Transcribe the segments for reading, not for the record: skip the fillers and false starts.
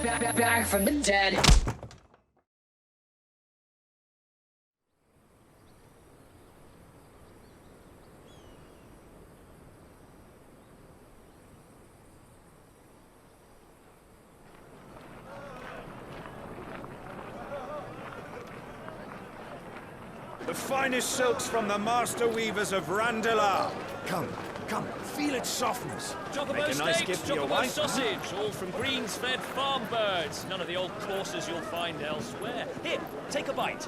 back from the dead. The finest silks from the master weavers of Randalar. Come, feel its softness. Chocobo steaks, chocobo sausage, all from greens-fed farm birds. None of the old courses you'll find elsewhere. Here, take a bite.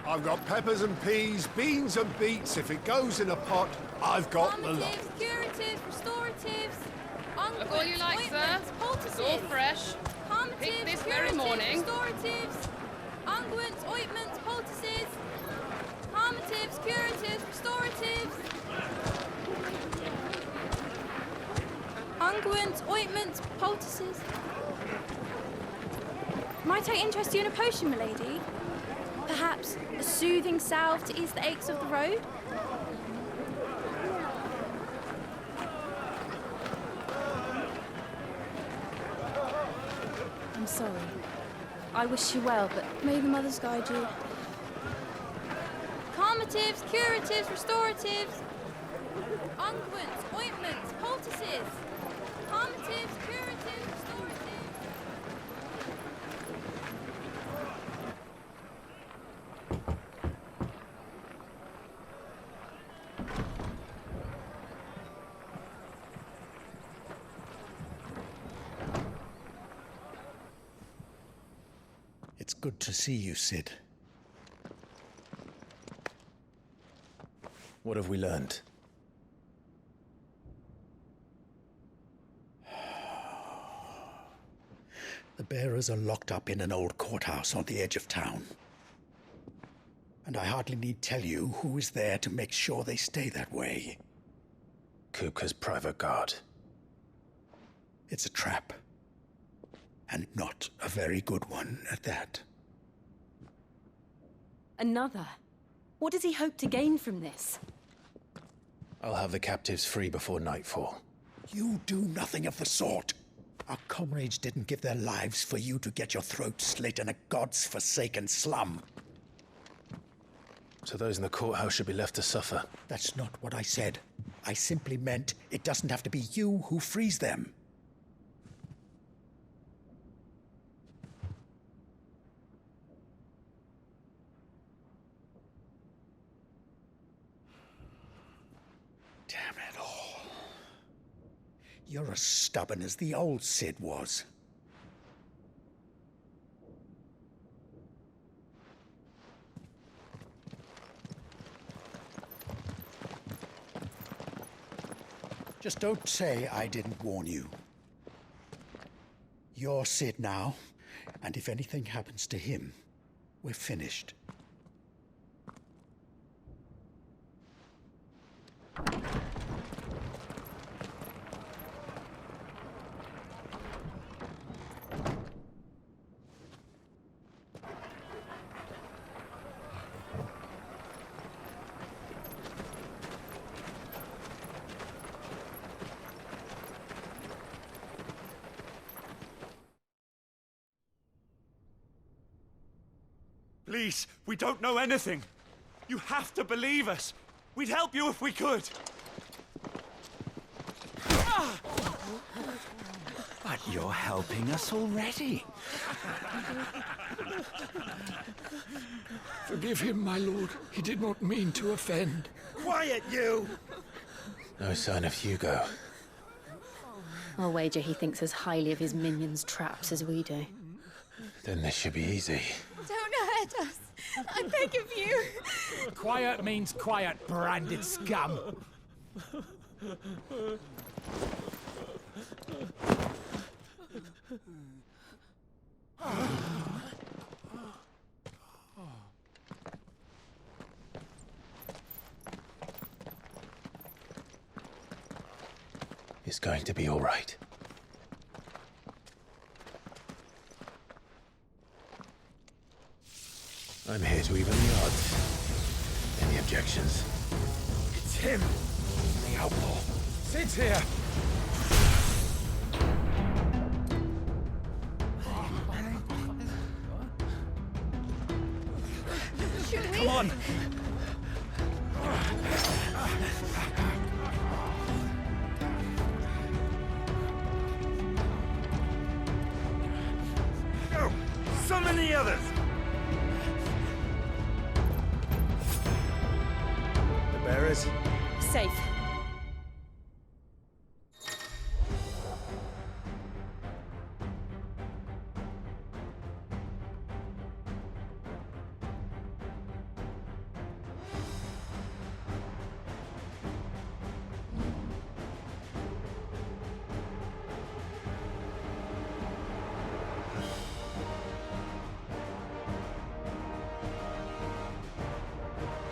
I've got peppers and peas, beans and beets. If it goes in a pot, I've got the lot. Curatives, restoratives, Look all you like, sir. It's all fresh. Pick this very morning. Restoratives, unguents, ointments, poultices, harmatives, curatives, restoratives, unguents, ointments, poultices. Might I interest you in a potion, milady? Perhaps a soothing salve to ease the aches of the road? I'm sorry. I wish you well, but may the mothers guide you. Calmatives, curatives, restoratives, unguents, ointments, poultices. Calmatives, curatives, restoratives. It's good to see you, Sid. What have we learned? The bearers are locked up in an old courthouse on the edge of town. And I hardly need tell you who is there to make sure they stay that way. Kupka's private guard. It's a trap. And not a very good one at that. Another? What does he hope to gain from this? I'll have the captives free before nightfall. You do nothing of the sort. Our comrades didn't give their lives for you to get your throat slit in a god's-forsaken slum. So those in the courthouse should be left to suffer? That's not what I said. I simply meant it doesn't have to be you who frees them. Damn it all. You're as stubborn as the old Sid was. Just don't say I didn't warn you. You're Sid now, and if anything happens to him, we're finished. Please, we don't know anything. You have to believe us. We'd help you if we could. But you're helping us already. Forgive him, my lord. He did not mean to offend. Quiet, you! No sign of Hugo. I'll wager he thinks as highly of his minions' traps as we do. Then this should be easy. Don't hurt us. I beg of you. Quiet means quiet, branded scum. It's going to be all right. I'm here to even the odds. Any objections? It's him, the outlaw. Sid's here. on! Go! Summon the others! The bearers? Safe.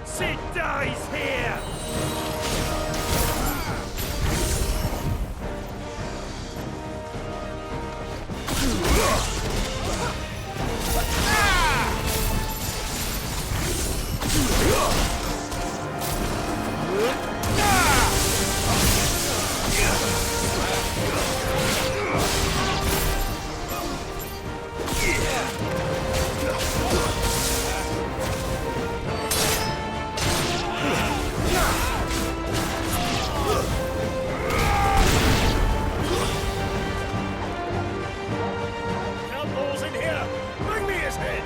Sid dies here! Outlaws in here! Bring me his head!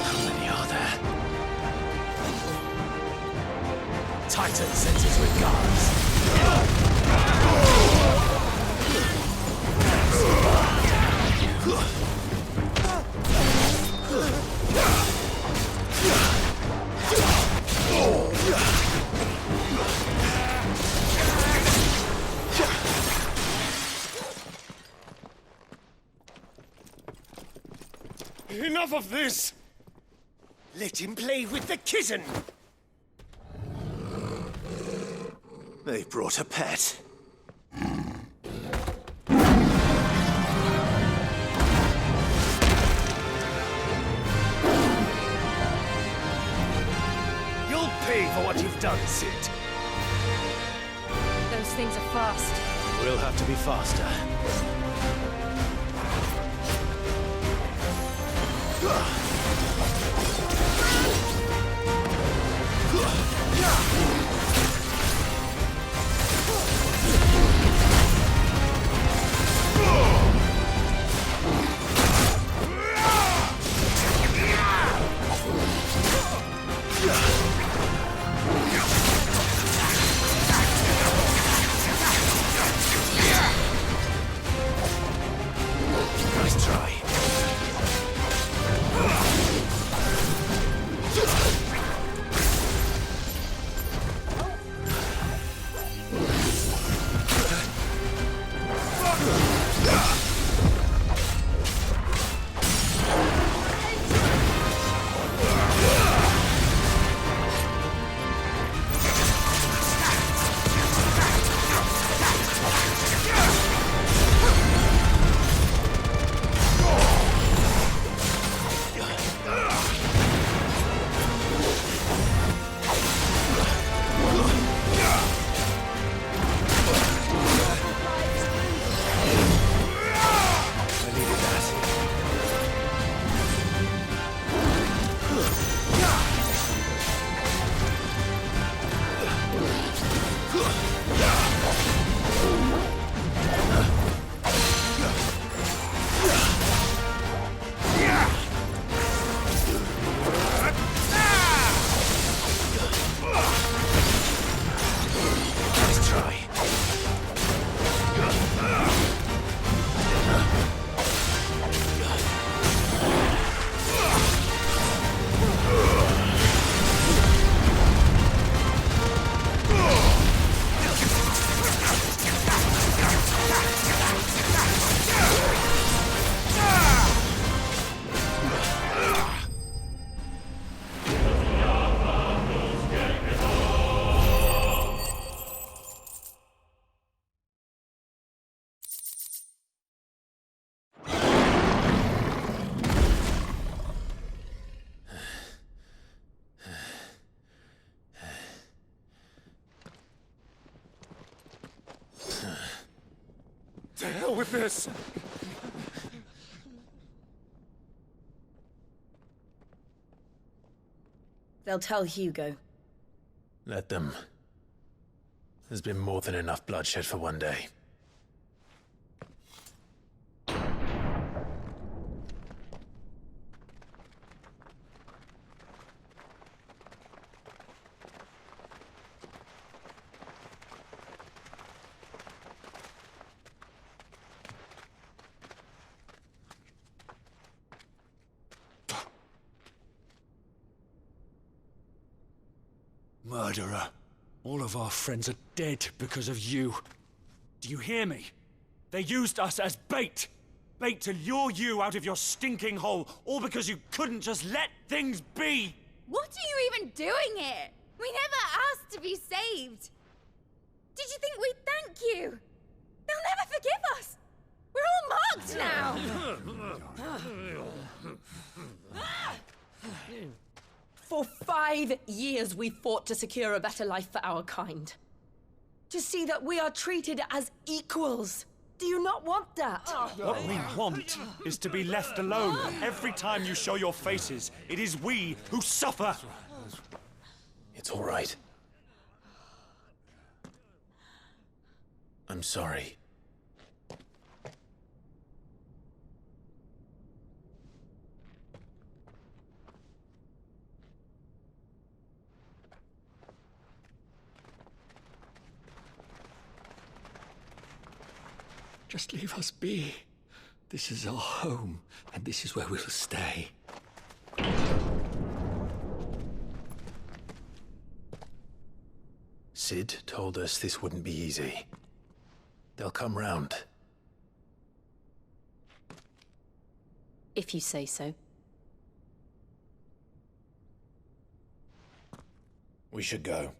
How many are there? Titan sends his regards. Enough of this! Let him play with the kitten! They brought a pet. You'll pay for what you've done, Sid. Those things are fast. We'll have to be faster. Nice try. To hell with this! They'll tell Hugo. Let them. There's been more than enough bloodshed for one day. Murderer. All of our friends are dead because of you. Do you hear me? They used us as bait. Bait to lure you out of your stinking hole, all because you couldn't just let things be. What are you even doing here? We never asked to be saved. Did you think we'd thank you? They'll never forgive us. We're all marked now. For 5 years we fought to secure a better life for our kind. To see that we are treated as equals. Do you not want that? What we want is to be left alone. Every time you show your faces, it is we who suffer. It's all right. I'm sorry. Just leave us be. This is our home, and this is where we'll stay. Sid told us this wouldn't be easy. They'll come round. If you say so. We should go.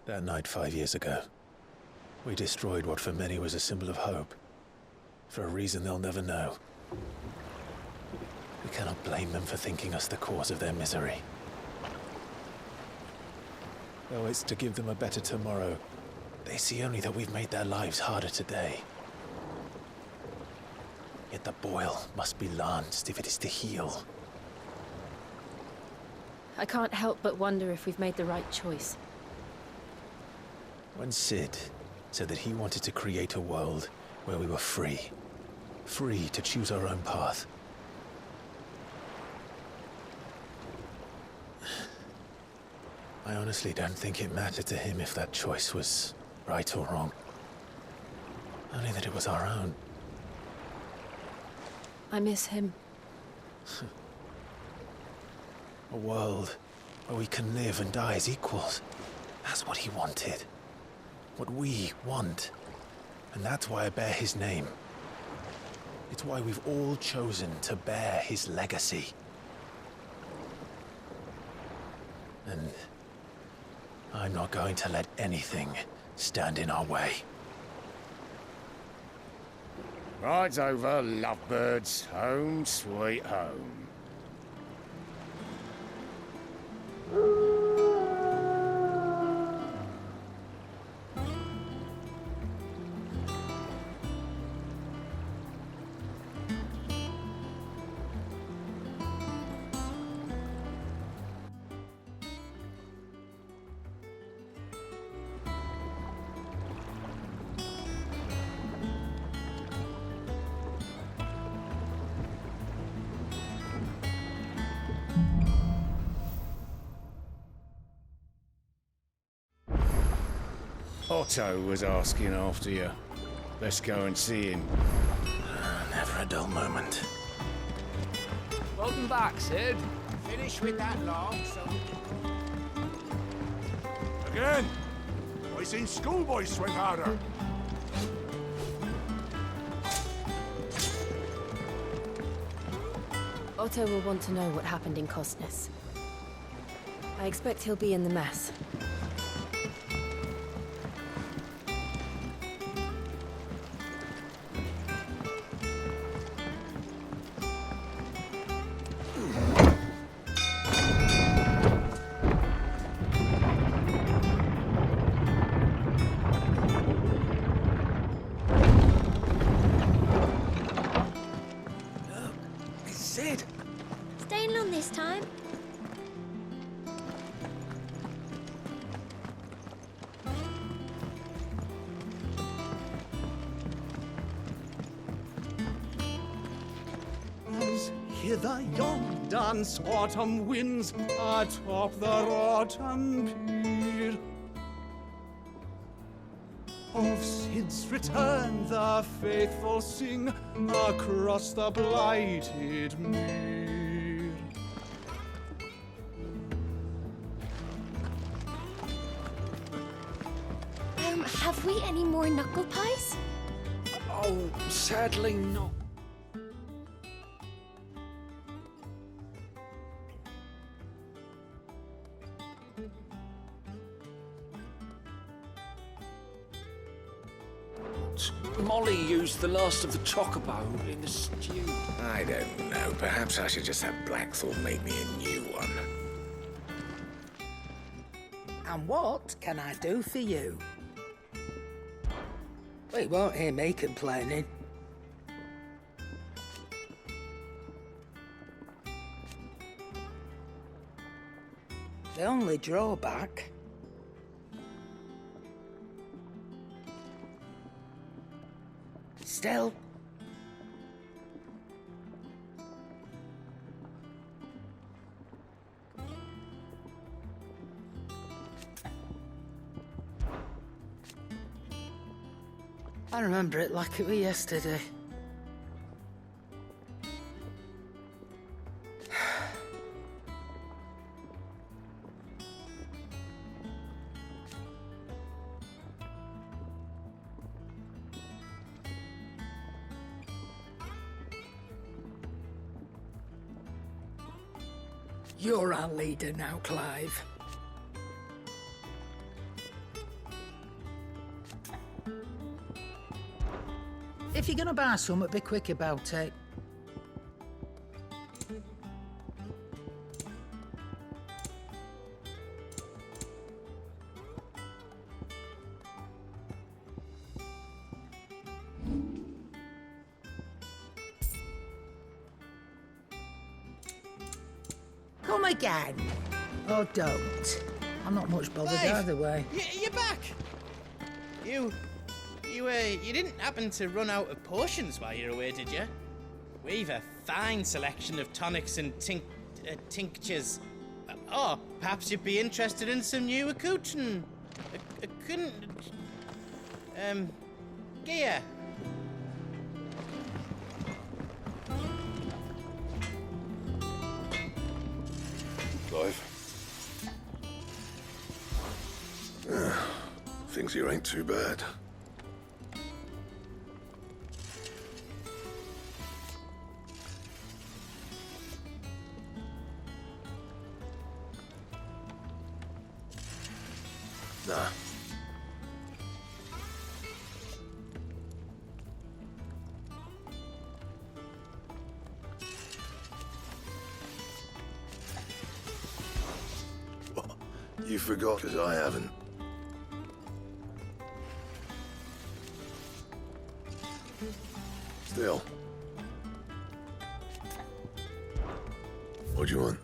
That night 5 years ago, we destroyed what for many was a symbol of hope. For a reason they'll never know. We cannot blame them for thinking us the cause of their misery. Though it's to give them a better tomorrow, they see only that we've made their lives harder today. Yet the boil must be lanced if it is to heal. I can't help but wonder if we've made the right choice. When Sid said that he wanted to create a world where we were free. Free to choose our own path. I honestly don't think it mattered to him if that choice was right or wrong. Only that it was our own. I miss him. A world where we can live and die as equals. That's what he wanted. What we want. And that's why I bear his name. It's why we've all chosen to bear his legacy. And I'm not going to let anything stand in our way. Ride's over, lovebirds. Home sweet home. Otto was asking after you. Let's go and see him. Never a dull moment. Welcome back, Sid. Finish with that log, so we can... Again! I seen schoolboys swing harder. Otto will want to know what happened in Costness. I expect he'll be in the mess. Sid! Staying long this time? As hither yon dance autumn winds atop the rotten pier. Of Sid's return the faithful sing across the blighted mere. Have we any more knuckle pies? Oh, sadly not. Molly used the last of the chocobo in the stew. I don't know. Perhaps I should just have Blackthorn make me a new one. And what can I do for you? Well, you won't hear me complaining. The only drawback... Still... I remember it like it was yesterday. You're our leader now, Clive. If you're gonna buy something, be quick about it. Come again. Or don't. I'm not much bothered Clive, either way. You're back. You didn't happen to run out of potions while you were away, did you? We've a fine selection of tonics and tinctures. Oh, perhaps you'd be interested in some new accoutrement. Gear. Clive. Thinks you ain't too bad. Nah. You forgot, 'cause I haven't. Still. What do you want?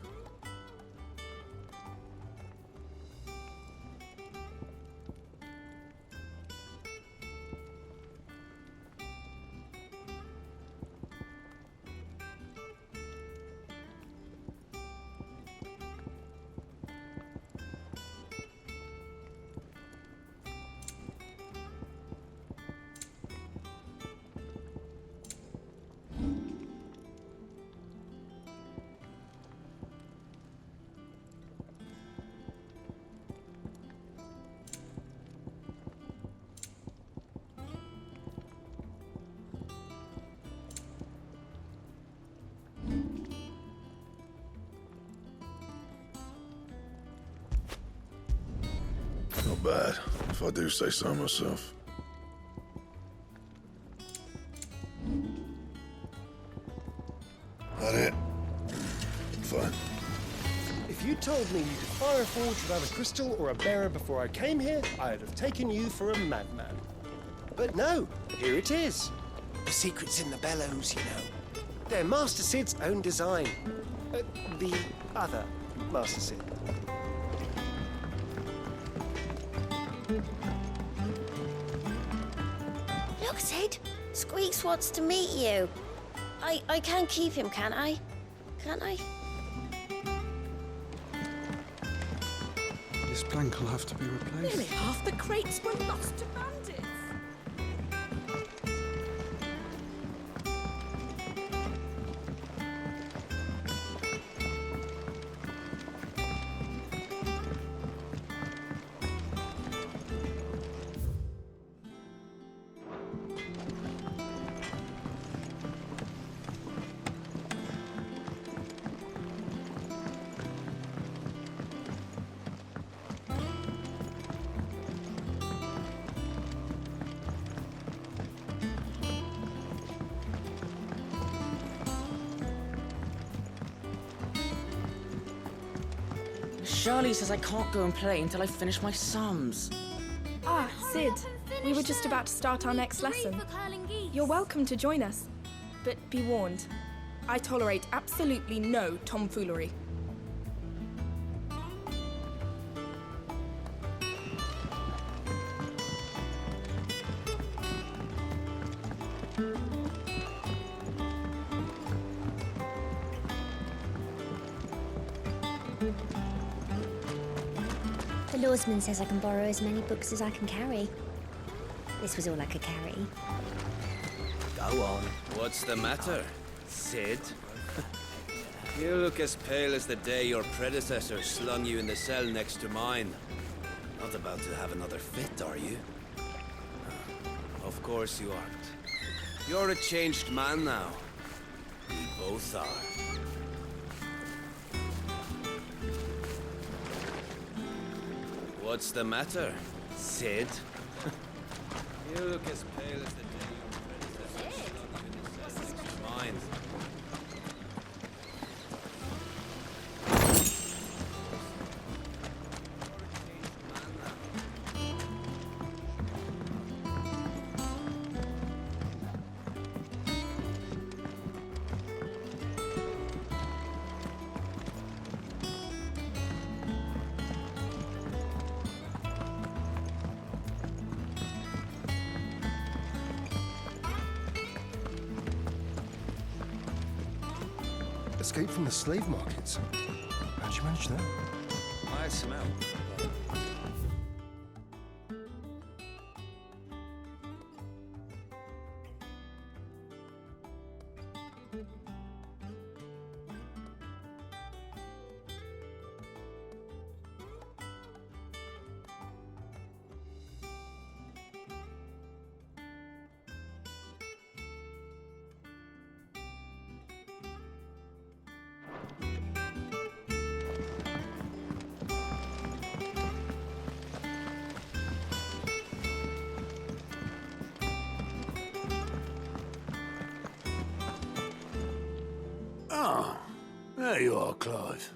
Not bad, if I do say so myself. That it? Fine. If you told me you could fire a forge without a crystal or a bearer before I came here, I'd have taken you for a madman. But no, here it is. The secret's in the bellows, you know. They're Master Sid's own design. The other Master Sid. Look, Sid. Squeaks wants to meet you. I can keep him, can't I? Can't I? This plank will have to be replaced. Nearly half the crates were lost to bandits. Charlie says I can't go and play until I finish my sums. Ah, Sid. We were just about to start our next lesson. You're welcome to join us. But be warned, I tolerate absolutely no tomfoolery. The lawsman says I can borrow as many books as I can carry. This was all I could carry. Go on. What's the matter, Sid? You look as pale as the day your predecessor slung you in the cell next to mine. Not about to have another fit, are you? Of course you aren't. You're a changed man now. We both are. What's the matter, Sid? You look as pale as the day your predecessor slung you in the cell next to mine. Escape from the slave markets. How'd you manage that? I smell. Ah, there you are, Clive.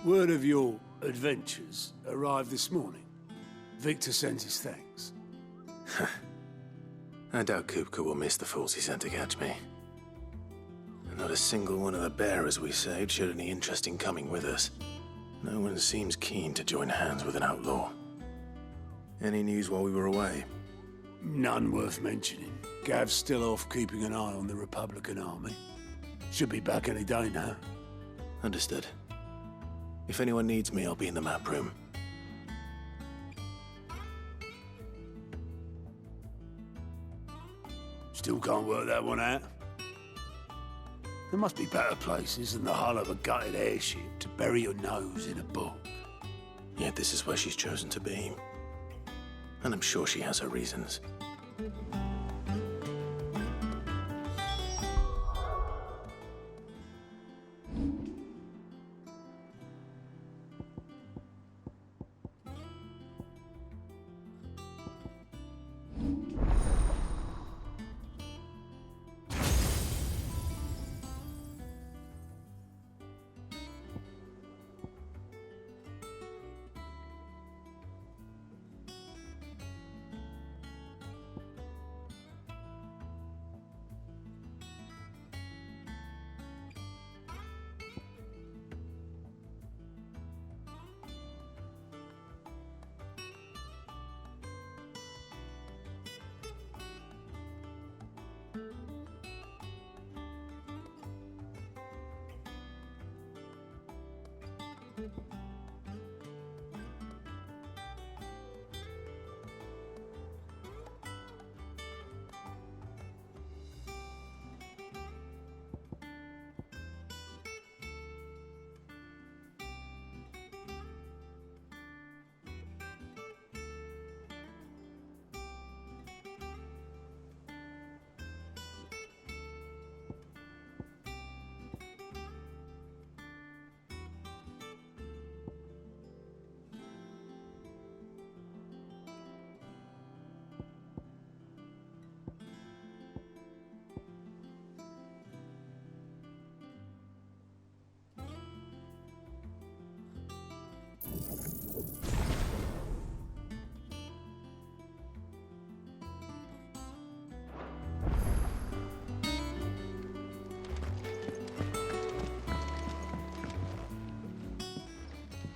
Word of your adventures arrived this morning. Victor sends his thanks. I doubt Kupka will miss the fools he sent to catch me. And not a single one of the bearers we saved showed any interest in coming with us. No one seems keen to join hands with an outlaw. Any news while we were away? None worth mentioning. Gav's still off keeping an eye on the Republican army. Should be back any day now. Understood. If anyone needs me, I'll be in the map room. Still can't work that one out. There must be better places than the hull of a gutted airship to bury your nose in a book. Yet this is where she's chosen to be. And I'm sure she has her reasons.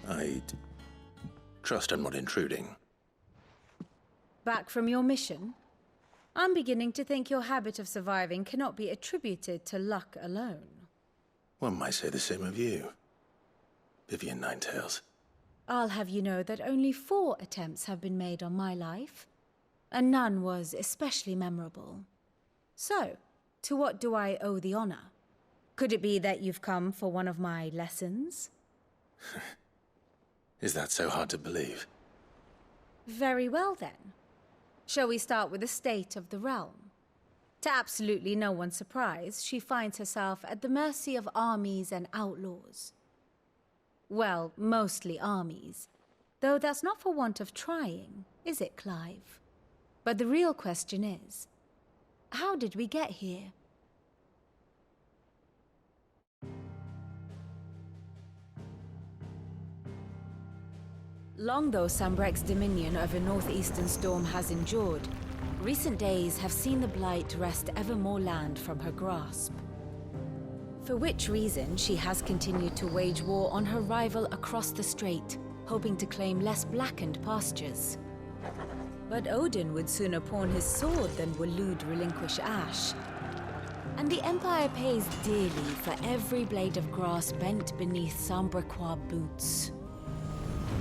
I'd trust I'm not intruding. Back from your mission? I'm beginning to think your habit of surviving cannot be attributed to luck alone. One might say the same of you, Vivian Ninetails. I'll have you know that only 4 attempts have been made on my life, and none was especially memorable. So, to what do I owe the honor? Could it be that you've come for one of my lessons? Is that so hard to believe? Very well then. Shall we start with the state of the realm? To absolutely no one's surprise, she finds herself at the mercy of armies and outlaws. Well, mostly armies. Though that's not for want of trying, is it, Clive? But the real question is, how did we get here? Long though Sambrek's dominion over northeastern Storm has endured, recent days have seen the Blight wrest ever more land from her grasp. For which reason she has continued to wage war on her rival across the strait, hoping to claim less blackened pastures. But Odin would sooner pawn his sword than Waloed relinquish Ash. And the Empire pays dearly for every blade of grass bent beneath Sambrequois boots.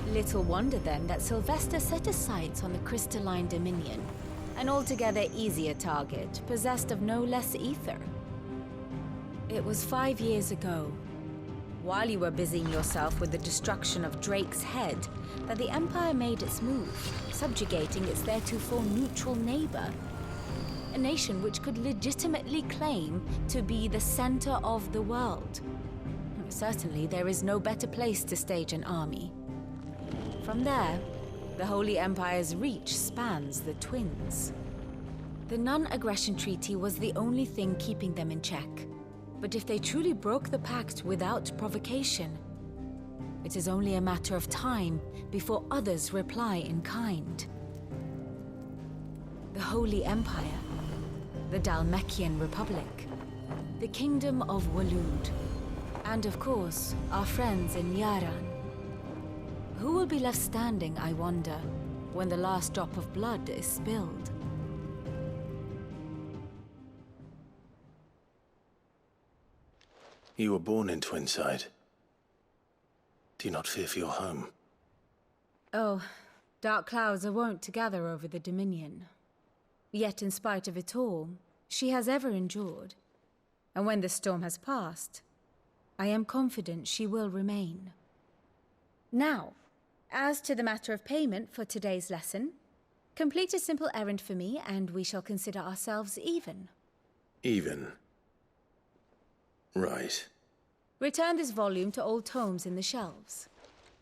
Little wonder then that Sylvester set his sights on the crystalline dominion, an altogether easier target, possessed of no less ether. It was 5 years ago, while you were busying yourself with the destruction of Drake's head, that the Empire made its move, subjugating its theretofore neutral neighbor. A nation which could legitimately claim to be the center of the world. Certainly, there is no better place to stage an army. From there, the Holy Empire's reach spans the Twins. The non-aggression treaty was the only thing keeping them in check. But if they truly broke the pact without provocation, it is only a matter of time before others reply in kind. The Holy Empire, the Dehlmekian Republic, the Kingdom of Waloed, and of course, our friends in Yaran. Who will be left standing, I wonder, when the last drop of blood is spilled? You were born in Twinside. Do you not fear for your home? Oh, dark clouds are wont to gather over the Dominion. Yet in spite of it all, she has ever endured. And when the storm has passed, I am confident she will remain. Now, as to the matter of payment for today's lesson, complete a simple errand for me and we shall consider ourselves even. Even? Right. Return this volume to old tomes in the shelves.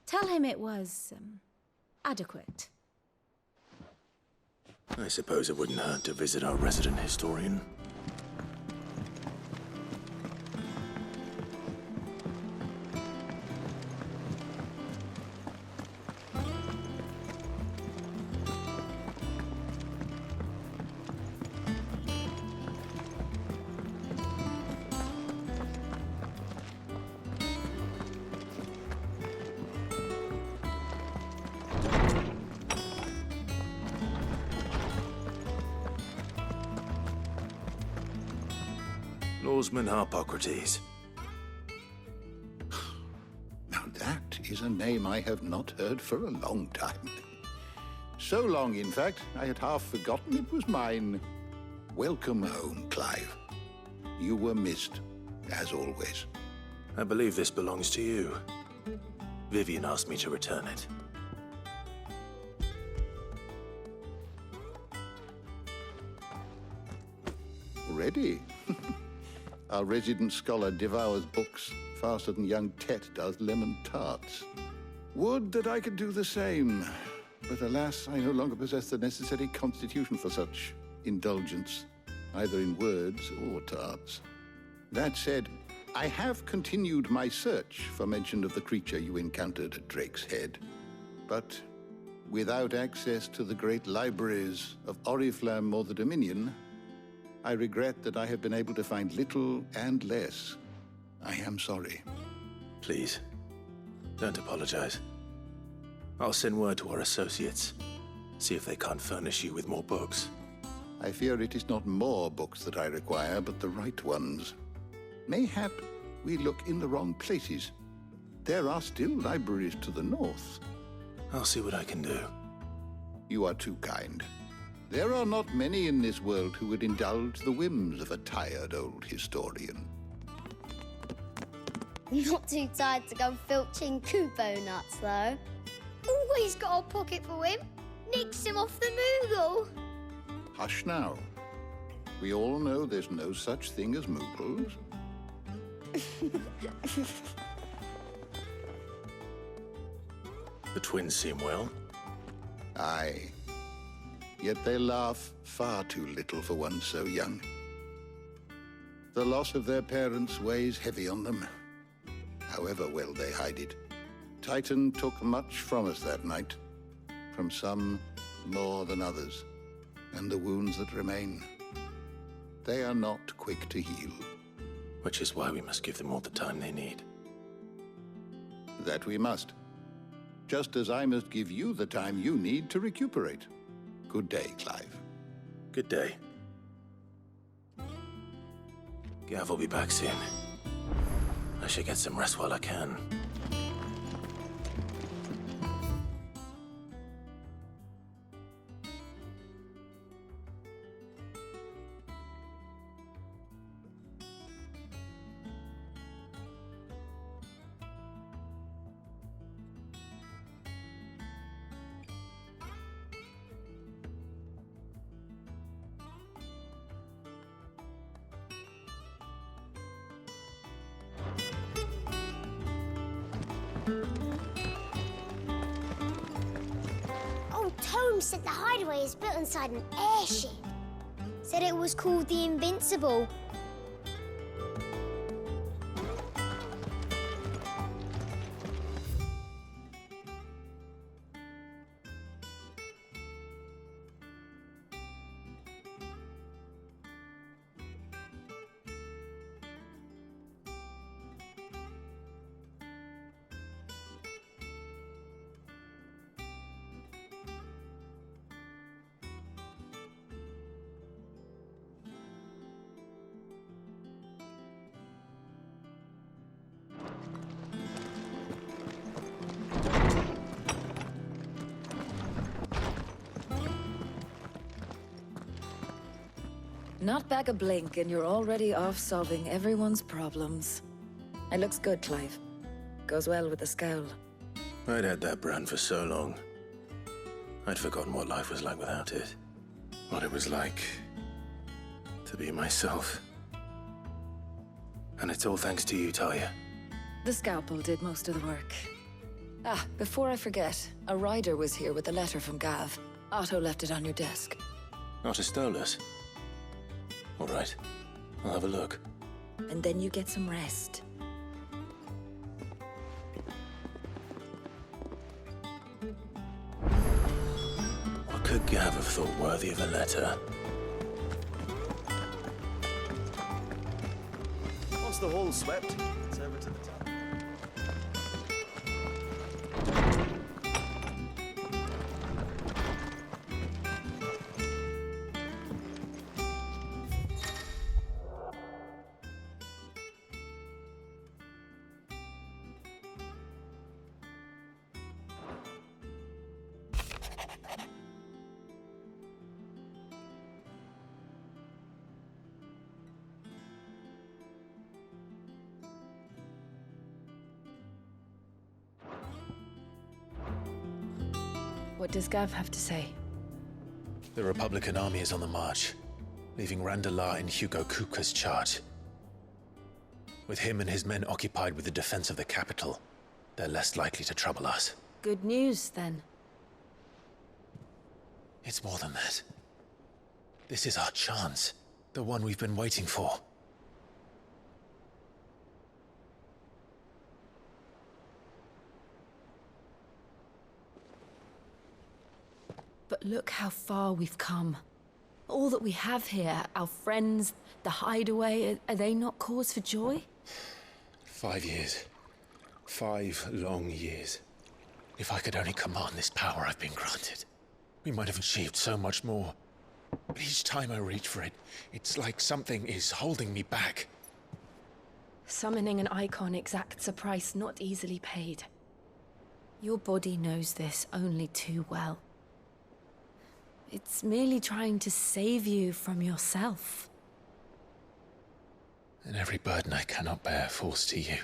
Tell him it was, adequate. I suppose it wouldn't hurt to visit our resident historian. Lawsman Harpocrates. Now that is a name I have not heard for a long time. So long, in fact, I had half forgotten it was mine. Welcome home, Clive. You were missed, as always. I believe this belongs to you. Vivian asked me to return it. Ready? Our resident scholar devours books faster than young Tet does lemon tarts. Would that I could do the same. But alas, I no longer possess the necessary constitution for such indulgence, either in words or tarts. That said, I have continued my search for mention of the creature you encountered at Drake's Head. But without access to the great libraries of Oriflamme or the Dominion, I regret that I have been able to find little and less. I am sorry. Please, don't apologize. I'll send word to our associates. See if they can't furnish you with more books. I fear it is not more books that I require, but the right ones. Mayhap we look in the wrong places. There are still libraries to the north. I'll see what I can do. You are too kind. There are not many in this world who would indulge the whims of a tired old historian. Not too tired to go filching Kupo nuts, though. Always got a pocket for him. Nicks him off the Moogle. Hush now. We all know there's no such thing as Moogles. The twins seem well. Aye. Yet they laugh far too little for one so young. The loss of their parents weighs heavy on them, however well they hide it. Titan took much from us that night, from some more than others, and the wounds that remain, they are not quick to heal. Which is why we must give them all the time they need. That we must. Just as I must give you the time you need to recuperate. Good day, Clive. Good day. Gav will be back soon. I should get some rest while I can. Old Tome said the hideaway is built inside an airship. Said it was called the Invincible. Not back a blink, and you're already off solving everyone's problems. It looks good, Clive. Goes well with the scowl. I'd had that brand for so long. I'd forgotten what life was like without it. What it was like to be myself. And it's all thanks to you, Talia. The scalpel did most of the work. Ah, before I forget, a rider was here with a letter from Gav. Otto left it on your desk. Otto stole us. All right, I'll have a look. And then you get some rest. What could Gav have thought worthy of a letter? Once the hall's swept, it's over to the top. What does Gav have to say? The Republican army is on the march, leaving Randalar in Hugo Kupka's charge. With him and his men occupied with the defense of the capital, they're less likely to trouble us. Good news, then. It's more than that. This is our chance. The one we've been waiting for. But look how far we've come. All that we have here, our friends, the hideaway, are they not cause for joy? 5 years. 5 long years. If I could only command this power I've been granted, we might have achieved so much more. But each time I reach for it, it's like something is holding me back. Summoning an icon exacts a price not easily paid. Your body knows this only too well. It's merely trying to save you from yourself. And every burden I cannot bear falls to you.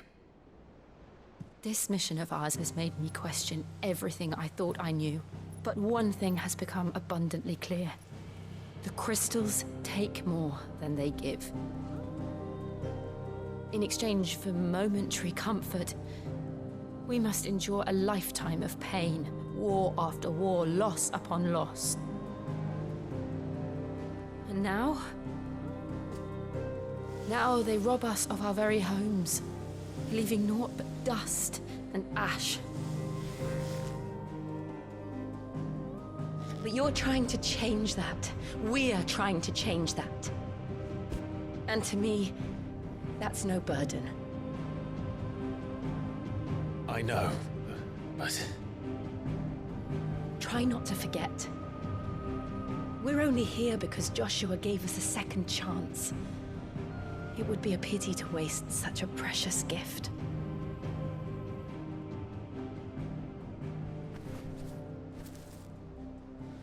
This mission of ours has made me question everything I thought I knew. But one thing has become abundantly clear. The crystals take more than they give. In exchange for momentary comfort, we must endure a lifetime of pain, war after war, loss upon loss. And now they rob us of our very homes, leaving naught but dust and ash. But you're trying to change that. We're trying to change that. And to me, that's no burden. I know, but... Try not to forget. We're only here because Joshua gave us a second chance. It would be a pity to waste such a precious gift.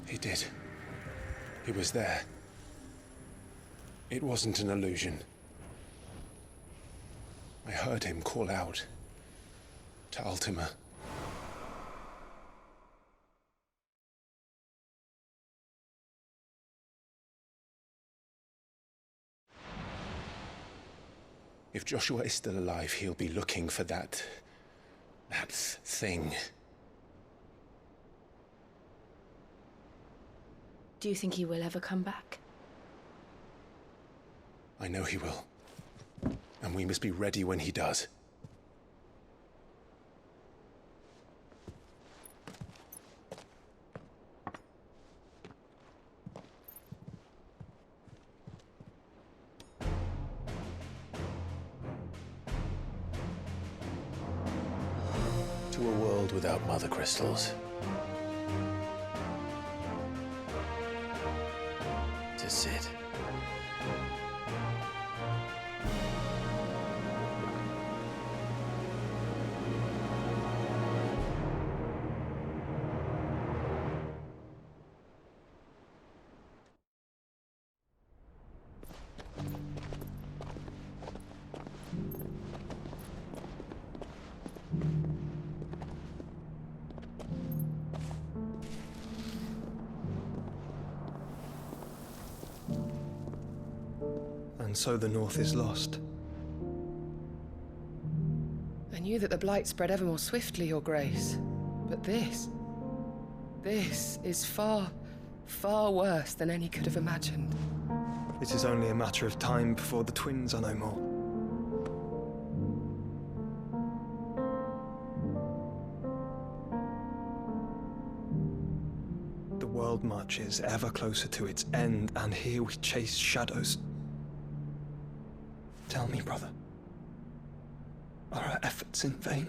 He did. He was there. It wasn't an illusion. I heard him call out to Ultima. If Joshua is still alive, he'll be looking for that thing. Do you think he will ever come back? I know he will. And we must be ready when he does. To a world without mother crystals. To Sid. And so the North is lost. I knew that the Blight spread ever more swiftly, Your Grace. But this is far, far worse than any could have imagined. It is only a matter of time before the twins are no more. The world marches ever closer to its end, and here we chase shadows. Tell me, brother, are our efforts in vain?